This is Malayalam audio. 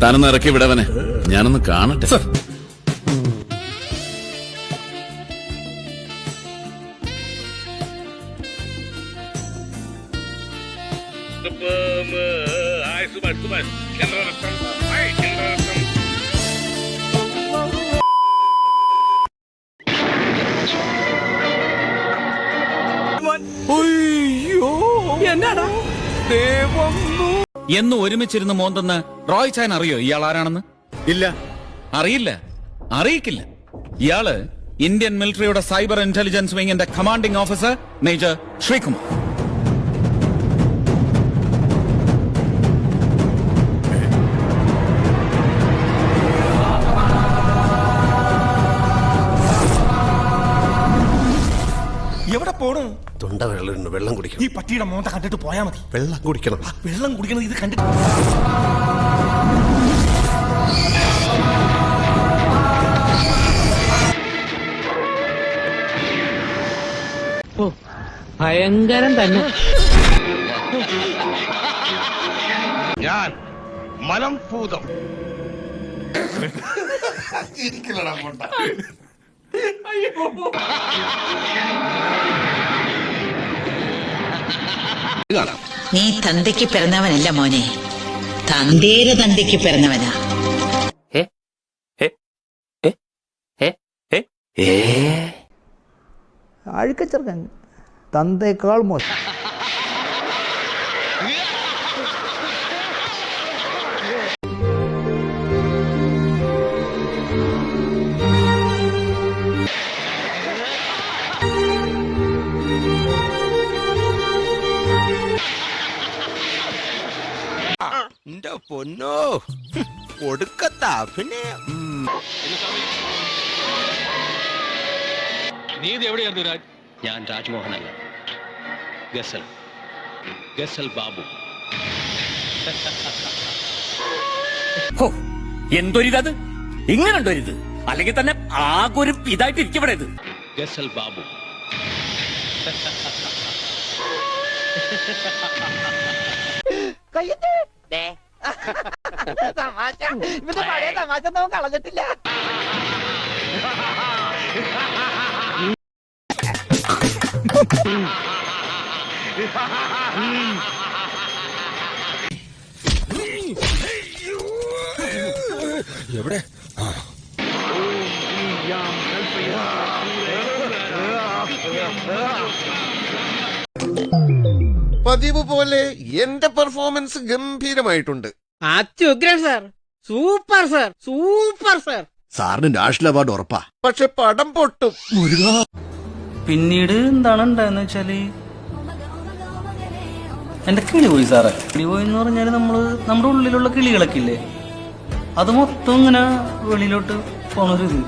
താനൊന്ന് ഇറക്കി വിടവനെ, ഞാനൊന്ന് കാണട്ടെ. എന്ന് ഒരുമിച്ചിരുന്ന് മോന്തെന്ന് റോയ് ചാൻ അറിയോ ഇയാൾ ആരാണെന്ന്? ഇല്ല, അറിയില്ല, അറിയിക്കില്ല. ഇയാള് ഇന്ത്യൻ മിലിറ്ററിയുടെ സൈബർ ഇന്റലിജൻസ് വിങ്ങിന്റെ കമാൻഡിംഗ് ഓഫീസർ മേജർ ശ്രീകുമാർ. എവിടെ പോണു? തൊണ്ട വെള്ളം, വെള്ളം കുടിക്കണം. ഈ പട്ടിയുടെ മോന്ത കണ്ടിട്ട് പോയാ മതി. വെള്ളം കുടിക്കണം. വെള്ളം കുടിക്കണം. ഇത് കണ്ടിട്ട് ഭയങ്കരം തന്നെ. ഞാൻ മലംഭൂതം. നീ തന്തയ്ക്ക് പിറന്നവനല്ല മോനെ, തന്തേരെ തന്തയ്ക്ക് പിറന്നവനാ. അഴുക്കച്ചെറുക്കൻ തന്തേക്കാൾ മോശം. എന്റെ പൊന്നോ, ഒടുക്കത്ത അഭിനയം. നീ ഇത് എവിടെയായിരുന്നു രാജ്? ഞാൻ രാജ്മോഹനല്ല, ഗസൽ ബാബു. എന്തൊരിതത്, ഇങ്ങനെണ്ടൊരിത്, അല്ലെങ്കിൽ തന്നെ ആകൊരു ഇതായിട്ട് ഇരിക്കപ്പെടെ ഇത്. ഗസൽ ബാബു. തമാശ, ഇവന്റെ പഴയ തമാശ നമുക്ക് കളഞ്ഞിട്ടില്ല. എവിടെ? പതിവ് പോലെ എന്റെ പെർഫോമൻസ് ഗംഭീരമായിട്ടുണ്ട്. അത്യുഗ്രൻ sir, super sir, super sir. സാറിന് നാഷണൽ അവാർഡ് ഉറപ്പാ. പക്ഷെ പടം പൊട്ടും. പിന്നീട് എന്താണ് ഉണ്ടായെന്ന് വെച്ചാല് എന്റെ കിളി പോയി സാറേ. കിളി പോയി എന്ന് പറഞ്ഞാല് നമ്മുടെ ഉള്ളിലുള്ള കിളികളൊക്കെ ഇല്ലേ, അത് മൊത്തം ഇങ്ങനെ വെളിയിലോട്ട് പോണൊരിത്.